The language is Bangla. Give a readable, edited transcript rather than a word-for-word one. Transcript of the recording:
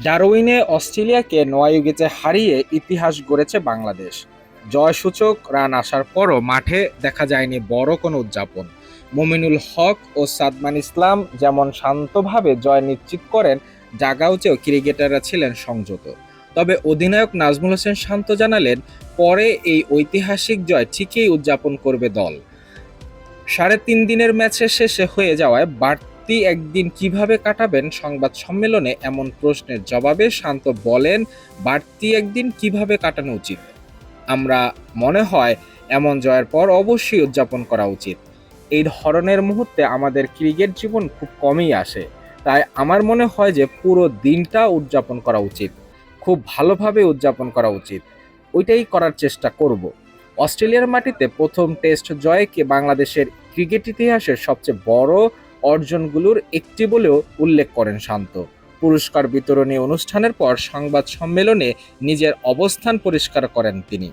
ডারউইনে অস্ট্রেলিয়াকে ৯ উইকেটে হারিয়ে ইতিহাস গড়েছে বাংলাদেশ। জয়সূচক রান আসার পরও মাঠে দেখা যায়নি বড় কোনো উদযাপন। মুমিনুল হক ও সাদমান ইসলাম যেমন শান্তভাবে জয় নিশ্চিত করেন, ডাগআউটেও ক্রিকেটাররা ছিলেন সংযত। তবে অধিনায়ক নাজমুল হোসেন শান্ত জানালেন, পরে এই ঐতিহাসিক জয় ঠিকই উদযাপন করবে দল। ৩.৫ দিনের ম্যাচের শেষে হয়ে যাওয়ায় বাড়তি একদিন কিভাবে কাটাবেন সংবাদ সম্মেলনে এমন প্রশ্নের জবাবে শান্ত বলেন, বাড়তি একদিন কিভাবে কাটানো উচিত? আমরা মনে হয় এমন জয়ের পর অবশ্যই উদযাপন করা উচিত। এই ধরনের মুহূর্তে আমাদের ক্রিকেট জীবন খুব কমই আসে, তাই আমার মনে হয় যে পুরো দিনটা উদযাপন করা উচিত, খুব ভালোভাবে উদযাপন করা উচিত। ওইটাই করার চেষ্টা করব। অস্ট্রেলিয়ার মাটিতে প্রথম টেস্ট জয়কে বাংলাদেশের ক্রিকেট ইতিহাসের সবচেয়ে বড় অর্জনগুলোর একটি বলেও উল্লেখ করেন শান্ত। পুরস্কার বিতরণী অনুষ্ঠানের পর সংবাদ সম্মেলনে নিজের অবস্থান পরিষ্কার করেন তিনি।